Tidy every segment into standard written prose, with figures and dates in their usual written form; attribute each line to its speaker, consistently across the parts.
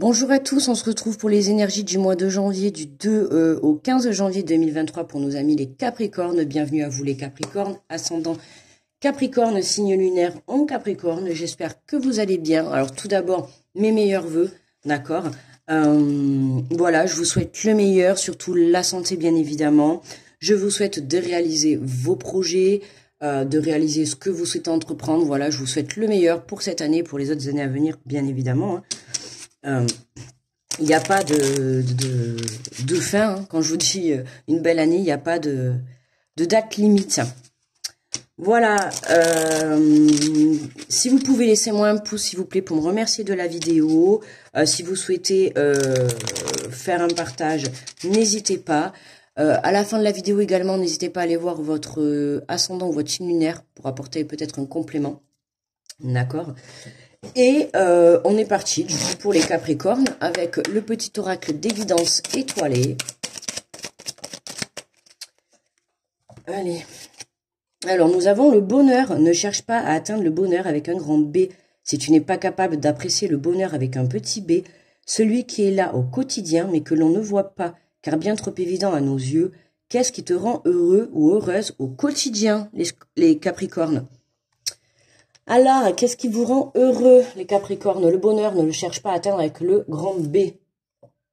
Speaker 1: Bonjour à tous, on se retrouve pour les énergies du mois de janvier, du 2 au 15 janvier 2023 pour nos amis les Capricornes. Bienvenue à vous les Capricornes, ascendant Capricorne, signe lunaire en Capricorne. J'espère que vous allez bien. Alors tout d'abord, mes meilleurs vœux, d'accord. Voilà, je vous souhaite le meilleur, surtout la santé bien évidemment. Je vous souhaite de réaliser vos projets, de réaliser ce que vous souhaitez entreprendre. Voilà, je vous souhaite le meilleur pour cette année, pour les autres années à venir, bien évidemment. Il n'y a pas de fin. Hein. Quand je vous dis une belle année, il n'y a pas de date limite. Voilà. Si vous pouvez, laissez-moi un pouce, s'il vous plaît, pour me remercier de la vidéo. Si vous souhaitez faire un partage, n'hésitez pas. À la fin de la vidéo également, n'hésitez pas à aller voir votre ascendant ou votre signe lunaire pour apporter peut-être un complément. D'accord. Et on est parti du coup pour les Capricornes avec le petit oracle d'évidence étoilé. Allez. Alors nous avons le bonheur. Ne cherche pas à atteindre le bonheur avec un grand B. Si tu n'es pas capable d'apprécier le bonheur avec un petit b, celui qui est là au quotidien mais que l'on ne voit pas, car bien trop évident à nos yeux, qu'est-ce qui te rend heureux ou heureuse au quotidien, les Capricornes? Alors, qu'est-ce qui vous rend heureux, les Capricornes? Le bonheur, ne le cherche pas à atteindre avec le grand B.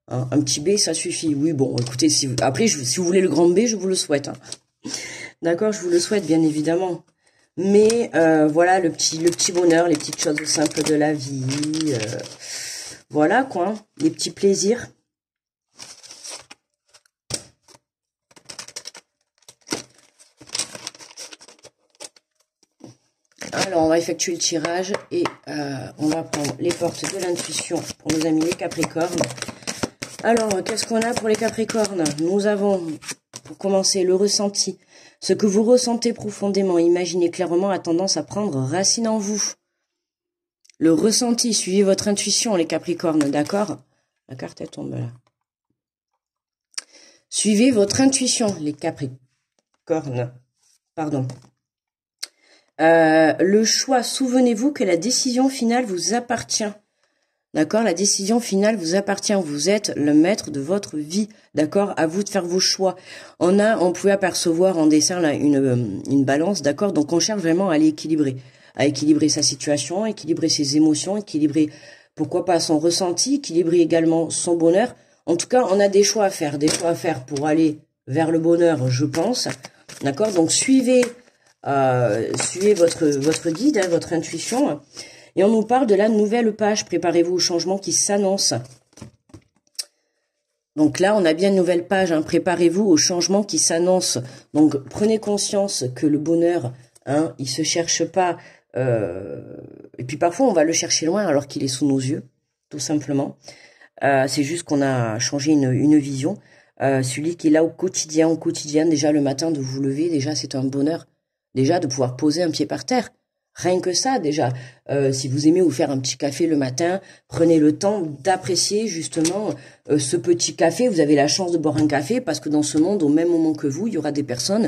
Speaker 1: Hein, un petit B, ça suffit. Oui, bon, écoutez, après, si vous voulez le grand B, je vous le souhaite. Hein. D'accord, je vous le souhaite, bien évidemment. Mais voilà, le petit bonheur, les petites choses simples de la vie. Voilà, quoi. Hein, les petits plaisirs. Alors, on va effectuer le tirage et on va prendre les portes de l'intuition pour nos amis les Capricornes. Alors, qu'est-ce qu'on a pour les Capricornes? Nous avons, pour commencer, le ressenti. Ce que vous ressentez profondément, imaginez clairement, a tendance à prendre racine en vous. Le ressenti, suivez votre intuition, les Capricornes, d'accord? La carte, elle tombe là. Suivez votre intuition, les Capricornes. Pardon. Le choix, souvenez-vous que la décision finale vous appartient. D'accord? La décision finale vous appartient. Vous êtes le maître de votre vie. D'accord? À vous de faire vos choix. On pouvait apercevoir en dessin là une balance. D'accord? Donc on cherche vraiment à l'équilibrer. À équilibrer sa situation, équilibrer ses émotions, équilibrer, pourquoi pas, son ressenti, équilibrer également son bonheur. En tout cas, on a des choix à faire. Des choix à faire pour aller vers le bonheur, je pense. D'accord? Donc suivez votre guide, hein, votre intuition. Et on nous parle de la nouvelle page. Préparez-vous au changement qui s'annonce. Donc là, on a bien une nouvelle page. Hein, préparez-vous au changement qui s'annonce. Donc prenez conscience que le bonheur, hein, il se cherche pas. Et puis parfois, on va le chercher loin alors qu'il est sous nos yeux, tout simplement. C'est juste qu'on a changé une vision. Celui qui est là au quotidien, déjà le matin de vous lever, déjà c'est un bonheur. Déjà, de pouvoir poser un pied par terre. Rien que ça, déjà. Si vous aimez vous faire un petit café le matin, prenez le temps d'apprécier justement ce petit café. Vous avez la chance de boire un café parce que dans ce monde, au même moment que vous, il y aura des personnes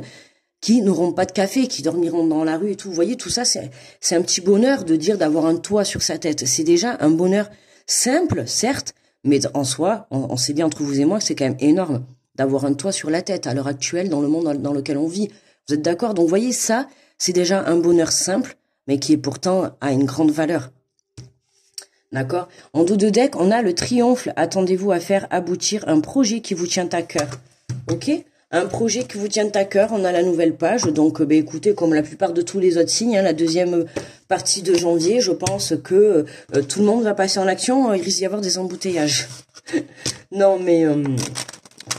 Speaker 1: qui n'auront pas de café, qui dormiront dans la rue et tout. Vous voyez, tout ça, c'est un petit bonheur de dire d'avoir un toit sur sa tête. C'est déjà un bonheur simple, certes, mais en soi, on sait bien entre vous et moi que c'est quand même énorme d'avoir un toit sur la tête à l'heure actuelle dans le monde dans lequel on vit. Vous êtes d'accord? Donc, vous voyez, ça, c'est déjà un bonheur simple, mais qui est pourtant à une grande valeur. D'accord? En dos de deck, on a le triomphe. Attendez-vous à faire aboutir un projet qui vous tient à cœur. Ok? Un projet qui vous tient à cœur. On a la nouvelle page. Donc, écoutez, comme la plupart de tous les autres signes, hein, la deuxième partie de janvier, je pense que tout le monde va passer en action. Il risque d'y avoir des embouteillages. Non, mais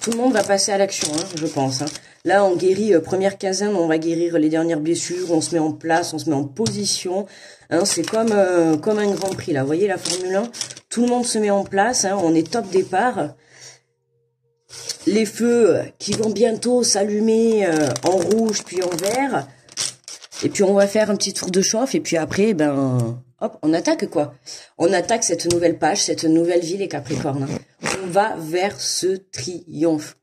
Speaker 1: tout le monde va passer à l'action, hein, je pense. Hein. Là, on guérit, première quinzaine, on va guérir les dernières blessures, on se met en place, on se met en position. Hein, c'est comme un grand prix, là. Vous voyez la Formule 1? Tout le monde se met en place, hein, on est top départ. Les feux qui vont bientôt s'allumer en rouge, puis en vert. Et puis, on va faire un petit tour de chauffe. Et puis après, ben, hop, on attaque, quoi. On attaque cette nouvelle page, cette nouvelle vie, les Capricornes. Hein. On va vers ce triomphe.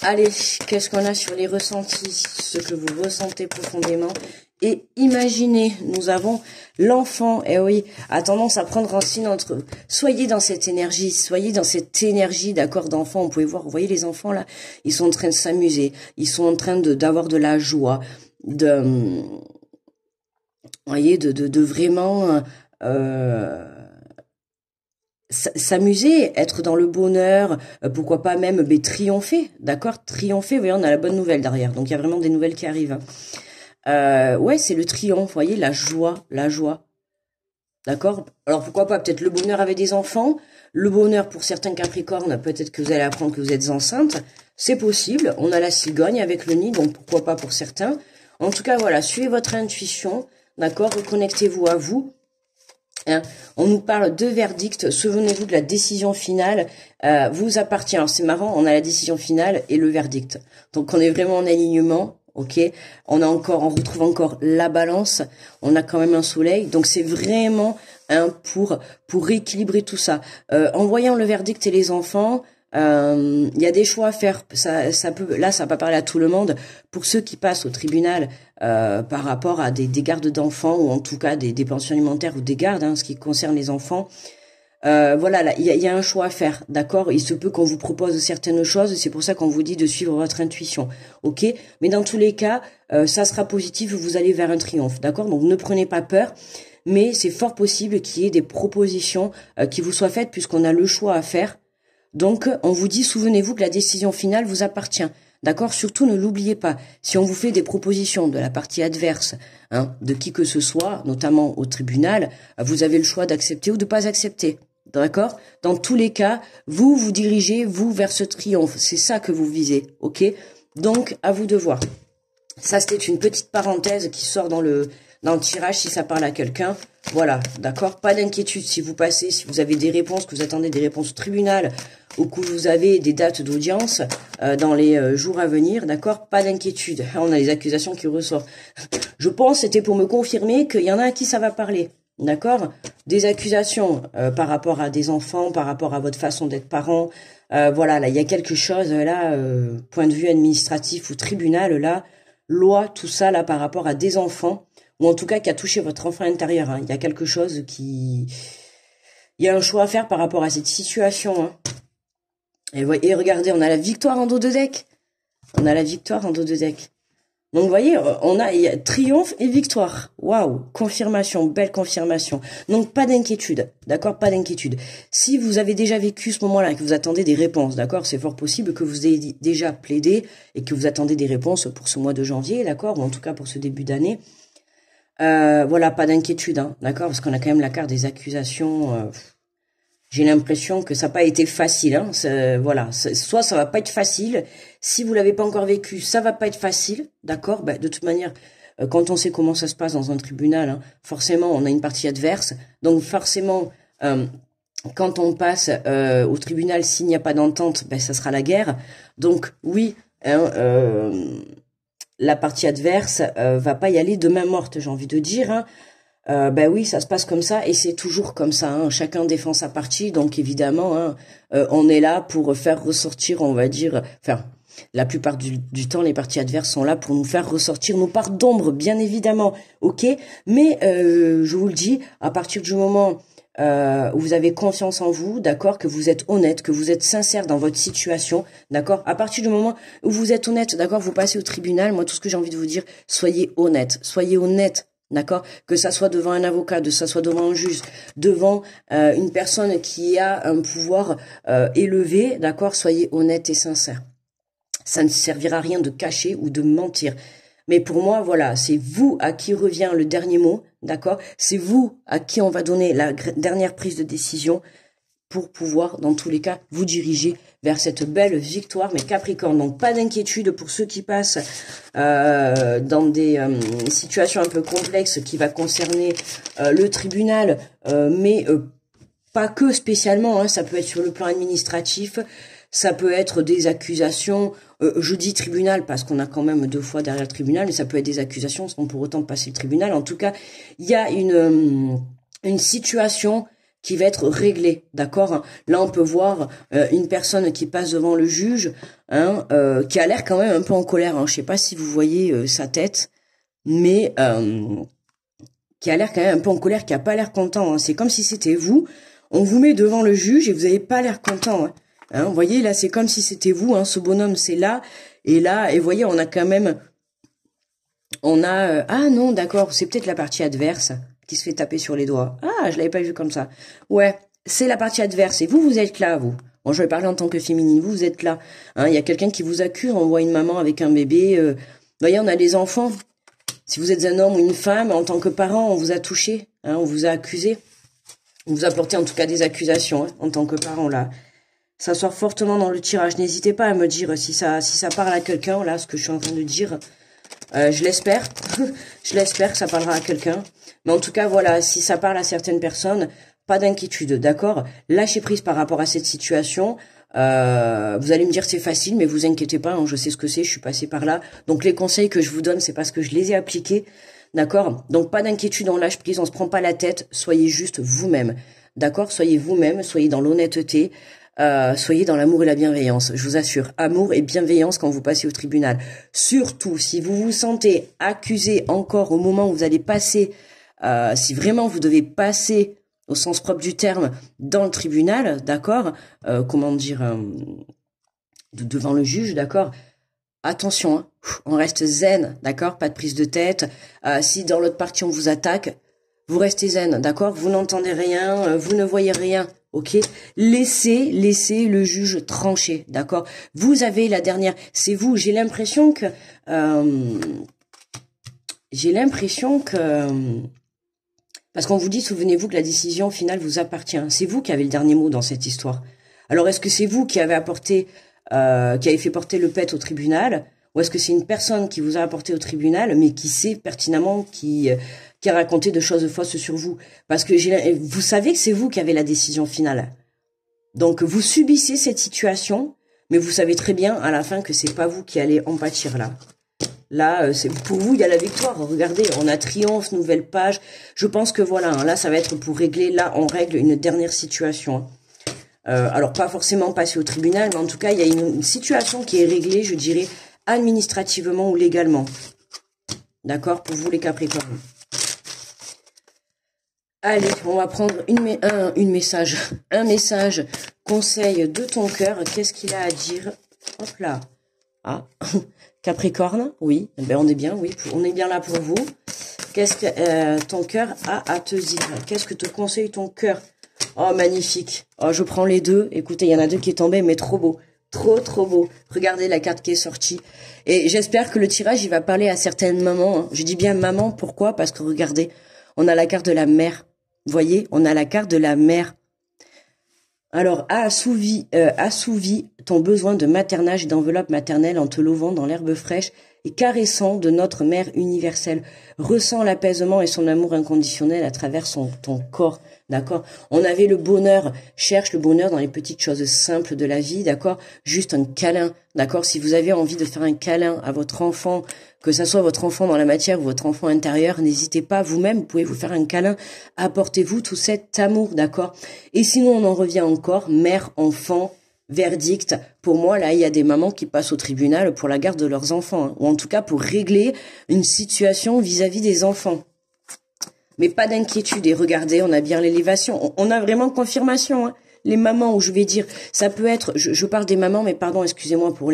Speaker 1: Allez, qu'est-ce qu'on a sur les ressentis? Ce que vous ressentez profondément. Et imaginez, nous avons l'enfant, et oui, a tendance à prendre racine entre eux. Soyez dans cette énergie, d'accord, d'enfant. Vous pouvez voir, vous voyez les enfants là, ils sont en train de s'amuser, ils sont en train d'avoir de la joie, vous voyez, de vraiment s'amuser, être dans le bonheur, pourquoi pas même triompher, d'accord, triompher. Vous voyez, on a la bonne nouvelle derrière, donc il y a vraiment des nouvelles qui arrivent. Ouais, c'est le triomphe, vous voyez, la joie, d'accord. Alors pourquoi pas peut-être le bonheur avec des enfants, le bonheur pour certains Capricornes, peut-être que vous allez apprendre que vous êtes enceinte, c'est possible. On a la cigogne avec le nid, donc pourquoi pas pour certains. En tout cas, voilà, suivez votre intuition, d'accord, reconnectez-vous à vous. Hein, on nous parle de verdict, souvenez-vous de la décision finale, vous appartient. Alors c'est marrant, on a la décision finale et le verdict. Donc on est vraiment en alignement. Ok, on retrouve encore la balance, on a quand même un soleil, donc c'est vraiment pour rééquilibrer tout ça. En voyant le verdict et les enfants, il y a des choix à faire. Ça va pas parler à tout le monde. Pour ceux qui passent au tribunal par rapport à des gardes d'enfants ou en tout cas des pensions alimentaires ou des gardes, hein, ce qui concerne les enfants. Voilà, là, il y a un choix à faire, d'accord. Il se peut qu'on vous propose certaines choses, c'est pour ça qu'on vous dit de suivre votre intuition, ok. Mais dans tous les cas, ça sera positif, vous allez vers un triomphe, d'accord. Donc ne prenez pas peur, mais c'est fort possible qu'il y ait des propositions qui vous soient faites puisqu'on a le choix à faire. Donc on vous dit, souvenez-vous que la décision finale vous appartient, d'accord. Surtout ne l'oubliez pas. Si on vous fait des propositions de la partie adverse, hein, de qui que ce soit, notamment au tribunal, vous avez le choix d'accepter ou de pas accepter. D'accord? Dans tous les cas, vous dirigez, vous, vers ce triomphe. C'est ça que vous visez, ok? Donc, à vous de voir. Ça, c'était une petite parenthèse qui sort dans le tirage si ça parle à quelqu'un. Voilà, d'accord? Pas d'inquiétude si vous passez, si vous avez des réponses, que vous attendez des réponses au tribunal ou que vous avez des dates d'audience dans les jours à venir, d'accord? Pas d'inquiétude. On a les accusations qui ressortent. Je pense que c'était pour me confirmer qu'il y en a à qui ça va parler. D'accord? Des accusations par rapport à des enfants, par rapport à votre façon d'être parent. Voilà, là, il y a quelque chose, là, point de vue administratif ou tribunal, là, loi, tout ça, là, par rapport à des enfants, ou en tout cas qui a touché votre enfant intérieur. Hein. Il y a quelque chose qui... Il y a un choix à faire par rapport à cette situation. Hein. Et regardez, on a la victoire en dos de deck. On a la victoire en dos de deck. Donc, vous voyez, il y a triomphe et victoire. Waouh, confirmation, belle confirmation. Donc, pas d'inquiétude, d'accord, pas d'inquiétude. Si vous avez déjà vécu ce moment-là et que vous attendez des réponses, d'accord, c'est fort possible que vous ayez déjà plaidé et que vous attendez des réponses pour ce mois de janvier, d'accord, ou en tout cas pour ce début d'année. Voilà, pas d'inquiétude, hein, d'accord, parce qu'on a quand même la carte des accusations. J'ai l'impression que ça n'a pas été facile. Hein. Voilà, soit ça va pas être facile. Si vous l'avez pas encore vécu, ça va pas être facile, d'accord. Ben, de toute manière, quand on sait comment ça se passe dans un tribunal, hein, forcément, on a une partie adverse. Donc forcément, quand on passe au tribunal, s'il n'y a pas d'entente, ben ça sera la guerre. Donc oui, hein, la partie adverse va pas y aller de main morte, j'ai envie de dire. Hein. Ben oui, ça se passe comme ça et c'est toujours comme ça. Hein. Chacun défend sa partie, donc évidemment, hein, on est là pour faire ressortir, on va dire, enfin, la plupart du temps, les parties adverses sont là pour nous faire ressortir nos parts d'ombre, bien évidemment, ok. Mais je vous le dis, à partir du moment où vous avez confiance en vous, d'accord, que vous êtes honnête, que vous êtes sincère dans votre situation, d'accord. À partir du moment où vous êtes honnête, d'accord, vous passez au tribunal. Moi, tout ce que j'ai envie de vous dire, soyez honnête, soyez honnête. D'accord, que ça soit devant un avocat, que ça soit devant un juge, devant une personne qui a un pouvoir élevé, d'accord, soyez honnête et sincère. Ça ne servira à rien de cacher ou de mentir. Mais pour moi, voilà, c'est vous à qui revient le dernier mot, d'accord. C'est vous à qui on va donner la dernière prise de décision pour pouvoir, dans tous les cas, vous diriger vers cette belle victoire, mais Capricorne. Donc, pas d'inquiétude pour ceux qui passent dans des situations un peu complexes qui va concerner le tribunal, mais pas que spécialement. Hein, ça peut être sur le plan administratif, ça peut être des accusations. Je dis tribunal parce qu'on a quand même 2 fois derrière le tribunal, mais ça peut être des accusations sans pour autant passer le tribunal. En tout cas, il y a une situation qui va être réglé, d'accord. Là, on peut voir une personne qui passe devant le juge, hein, qui a l'air quand même un peu en colère. Hein. Je sais pas si vous voyez sa tête, mais qui a l'air quand même un peu en colère, qui a pas l'air content. Hein. C'est comme si c'était vous. On vous met devant le juge et vous avez pas l'air content. Hein. Hein, vous voyez, là, c'est comme si c'était vous. Hein. Ce bonhomme, c'est là. Et là, et vous voyez, on a quand même... On a... ah non, d'accord, c'est peut-être la partie adverse qui se fait taper sur les doigts. Ah, je l'avais pas vu comme ça. Ouais, c'est la partie adverse. Et vous, vous êtes là, vous. Bon, je vais parler en tant que féminine. Vous êtes là. Hein, il y a quelqu'un qui vous accuse. On voit une maman avec un bébé. Vous voyez, on a des enfants. Si vous êtes un homme ou une femme, en tant que parent, on vous a touché. Hein, on vous a accusé. On vous a porté en tout cas des accusations hein, en tant que parent, là. Ça sort fortement dans le tirage. N'hésitez pas à me dire si ça parle à quelqu'un, là, ce que je suis en train de dire. Je l'espère. Je l'espère que ça parlera à quelqu'un. Mais en tout cas, voilà, si ça parle à certaines personnes, pas d'inquiétude, d'accord? Lâchez prise par rapport à cette situation. Vous allez me dire c'est facile, mais vous inquiétez pas, hein, je sais ce que c'est, je suis passée par là. Donc les conseils que je vous donne, c'est parce que je les ai appliqués, d'accord? Donc pas d'inquiétude, on lâche prise, on se prend pas la tête, soyez juste vous-même, d'accord? Soyez vous-même, soyez dans l'honnêteté. Soyez dans l'amour et la bienveillance, je vous assure, amour et bienveillance quand vous passez au tribunal. Surtout, si vous vous sentez accusé encore au moment où vous allez passer, si vraiment vous devez passer au sens propre du terme dans le tribunal, d'accord, comment dire, devant le juge, d'accord, attention, hein, on reste zen, d'accord, pas de prise de tête. Si dans l'autre partie on vous attaque, vous restez zen, d'accord, vous n'entendez rien, vous ne voyez rien. Ok, laissez le juge trancher, d'accord. Vous avez la dernière, c'est vous. J'ai l'impression que, parce qu'on vous dit, souvenez-vous que la décision finale vous appartient. C'est vous qui avez le dernier mot dans cette histoire. Alors, est-ce que c'est vous qui avez apporté, qui avez fait porter le pet au tribunal, ou est-ce que c'est une personne qui vous a apporté au tribunal, mais qui sait pertinemment qui a raconté de choses fausses sur vous? Parce que vous savez que c'est vous qui avez la décision finale. Donc, vous subissez cette situation, mais vous savez très bien à la fin que c'est pas vous qui allez en pâtir là. Là, pour vous, il y a la victoire. Regardez, on a triomphe, nouvelle page. Je pense que voilà, hein, là, ça va être pour régler. Là, on règle une dernière situation. Alors, pas forcément passer au tribunal, mais en tout cas, il y a une situation qui est réglée, je dirais, administrativement ou légalement. D'accord? Pour vous, les Capricornes. Allez, on va prendre un message conseil de ton cœur. Qu'est-ce qu'il a à dire? Hop là. Ah, Capricorne, oui. Ben on est bien, oui. On est bien là pour vous. Qu'est-ce que ton cœur a à te dire? Qu'est-ce que te conseille ton cœur? Oh, magnifique. Oh, je prends les deux. Écoutez, il y en a deux qui est tombé, mais trop beau. Trop beau. Regardez la carte qui est sortie. Et j'espère que le tirage, il va parler à certaines mamans. Hein. Je dis bien maman, pourquoi? Parce que regardez, on a la carte de la mère. Vous voyez, on a la carte de la mère. Alors, assouvis ton besoin de maternage et d'enveloppe maternelle en te levant dans l'herbe fraîche et caressant de notre mère universelle. Ressens l'apaisement et son amour inconditionnel à travers ton corps, d'accord? On avait le bonheur, cherche le bonheur dans les petites choses simples de la vie, d'accord? Juste un câlin, d'accord? Si vous avez envie de faire un câlin à votre enfant, que ça soit votre enfant dans la matière ou votre enfant intérieur, n'hésitez pas, vous-même, vous pouvez vous faire un câlin, apportez-vous tout cet amour, d'accord? Et sinon, on en revient encore, mère, enfant, verdict. Pour moi, là, il y a des mamans qui passent au tribunal pour la garde de leurs enfants, hein, ou en tout cas pour régler une situation vis-à-vis des enfants. Mais pas d'inquiétude, et regardez, on a bien l'élévation, on a vraiment confirmation, hein. Les mamans, où je vais dire, ça peut être, je parle des mamans, mais pardon, excusez-moi, pour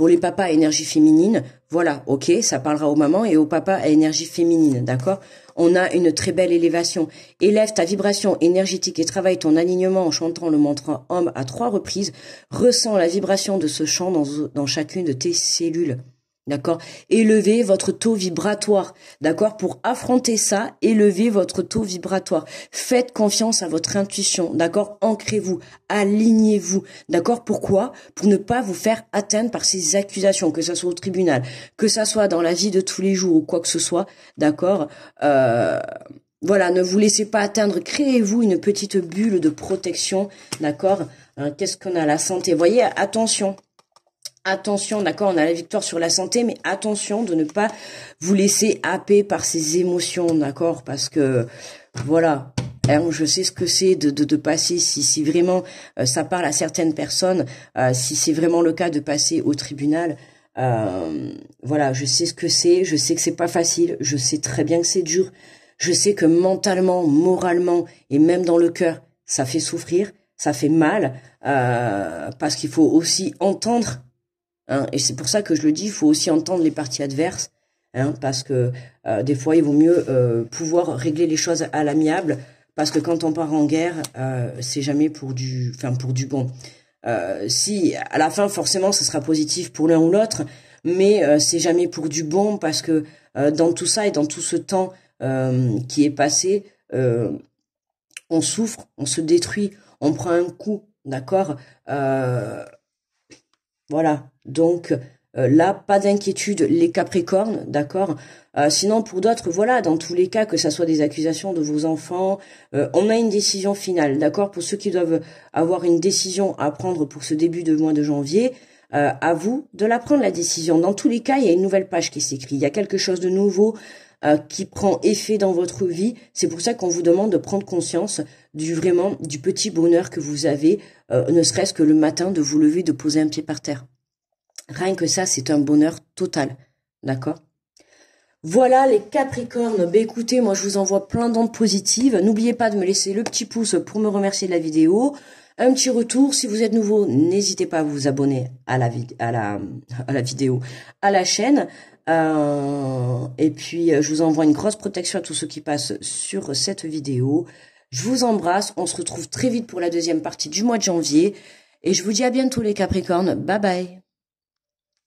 Speaker 1: les papas à énergie féminine, voilà, ok, ça parlera aux mamans et aux papas à énergie féminine, d'accord? On a une très belle élévation. Élève ta vibration énergétique et travaille ton alignement en chantant le mantra homme à 3 reprises. Ressens la vibration de ce chant dans chacune de tes cellules. D'accord? Élevez votre taux vibratoire. D'accord? Pour affronter ça, élevez votre taux vibratoire. Faites confiance à votre intuition. D'accord? Ancrez-vous. Alignez-vous. D'accord? Pourquoi? Pour ne pas vous faire atteindre par ces accusations, que ça soit au tribunal, que ça soit dans la vie de tous les jours ou quoi que ce soit. D'accord? Voilà, ne vous laissez pas atteindre. Créez-vous une petite bulle de protection. D'accord? Qu'est-ce qu'on a? La santé. Vous voyez, attention. Attention, d'accord, on a la victoire sur la santé, mais attention de ne pas vous laisser happer par ces émotions, d'accord, parce que, voilà, hein, je sais ce que c'est de passer, si vraiment ça parle à certaines personnes, si c'est vraiment le cas de passer au tribunal, Voilà, je sais ce que c'est, je sais que c'est pas facile, je sais très bien que c'est dur, je sais que mentalement, moralement et même dans le cœur, ça fait souffrir, ça fait mal, parce qu'il faut aussi entendre, hein, et c'est pour ça que je le dis, il faut aussi entendre les parties adverses, hein, parce que des fois il vaut mieux pouvoir régler les choses à l'amiable, parce que quand on part en guerre, c'est jamais pour pour du bon. Si à la fin forcément ce sera positif pour l'un ou l'autre, mais c'est jamais pour du bon, parce que dans tout ça et dans tout ce temps qui est passé, on souffre, on se détruit, on prend un coup, d'accord. Voilà, donc là, pas d'inquiétude, les Capricornes, d'accord. Sinon, pour d'autres, voilà, dans tous les cas, que ça soit des accusations de vos enfants, on a une décision finale, d'accord. Pour ceux qui doivent avoir une décision à prendre pour ce début de mois de janvier, à vous de la prendre, la décision. Dans tous les cas, il y a une nouvelle page qui s'écrit, il y a quelque chose de nouveau qui prend effet dans votre vie. C'est pour ça qu'on vous demande de prendre conscience du petit bonheur que vous avez, ne serait-ce que le matin, de vous lever, de poser un pied par terre. Rien que ça, c'est un bonheur total, d'accord? Voilà les Capricornes. Ben écoutez, moi je vous envoie plein d'ondes positives. N'oubliez pas de me laisser le petit pouce pour me remercier de la vidéo. Un petit retour, si vous êtes nouveau, n'hésitez pas à vous abonner à la vidéo, à la chaîne. Et puis je vous envoie une grosse protection à tous ceux qui passent sur cette vidéo. Je vous embrasse, on se retrouve très vite pour la deuxième partie du mois de janvier. Et je vous dis à bientôt les Capricornes, bye bye.